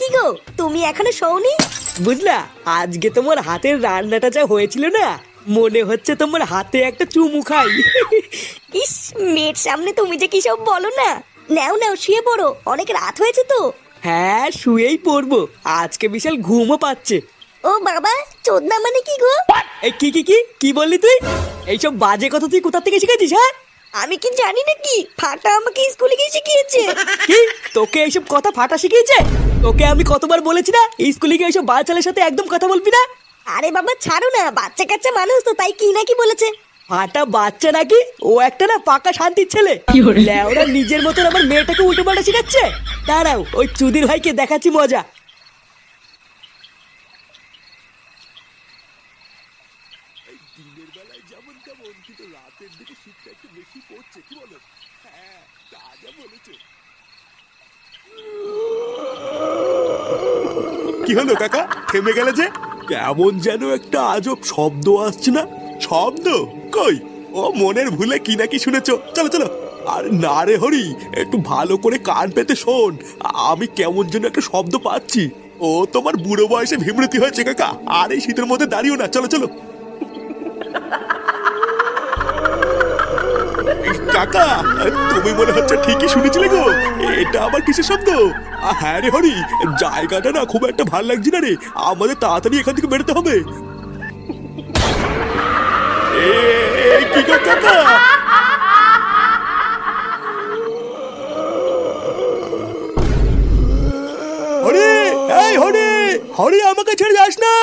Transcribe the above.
কি গো, তুমি এখনো শোওনি? বুঝলা, আজকে তোমার হাতের রান্নাটা যা হয়েছিল না, মনে হচ্ছে তোমার হাতে একটা চুমু খাই। ইস, মেয়ের সামনে তুমি যে কি সব বলো না। নাও নাও, শুয়ে পড়ো, অনেক রাত হয়েছে তো। হ্যাঁ, শুয়েই পড়বো, আজকে বিশাল ঘুমও পাচ্ছে। ও বাবা, চোদনা মানে কি গো? এই কি কি কি কি বললি তুই? এইসব বাজে কথা তুই কোথা থেকে শিখেছিস? হ্যাঁ, আমি কি জানি নাকি? ফাটা আমাকে স্কুলে গিয়ে শিখিয়েছে। কি তোকে এইসব কথা ফাটা শিখিয়েছে? তোকে আমি কতবার বলেছি না স্কুলে গিয়ে এইসব বাচ্চাদের সাথে একদম কথা বলবি না। আরে বাবা ছাড়ো না, বাচ্চা কাচ্চা মানুষ তো, তাই কি নাকি বলেছে। ফাটা বাচ্চা নাকি? ও একটা না পাকা শান্তির ছেলে। লেওরা নিজের মতন আমার মেয়েটাকে উল্টো পাল্টা শিখাচ্ছে। দাঁড়াও, ওই চুদির ভাইকে দেখাচ্ছি মজা। দিনের বেলায় যেমন তেমন, কিন্তু রাতের দিকে শীতটা একটু বেশি পড়ছে, কি বলো? হ্যাঁ, তা যা বলেছো। কি হলো কাকা, থেমে গেলে যে? কেমন যেন একটা আজব শব্দ আসছে না? শব্দ কই? ও মনের ভুলে কি নাকি শুনেছো। চলো চলো। আর না রে হরি, একটু ভালো করে কান পেতে শোন। আমি কেমন যেন একটা শব্দ পাচ্ছি। ও তোমার বুড়ো বয়সে বিমৃতি হয়েছে কাকা, আর এই শীতের মধ্যে দাঁড়িও না। চলো চলো। কাকা, তুমি মনে হচ্ছে ঠিকই শুনেছিলে গো। এটা আবার কিসের শব্দ? হ্যাঁ রে হরি, জায়গাটা না খুব একটা ভালো লাগছে না রে। আমাদের তাড়াতাড়ি এখান থেকে বেরোতে হবে। কি গো কাকা? হরি, এই হরি, হরি আমাকে ছেড়ে যাস না।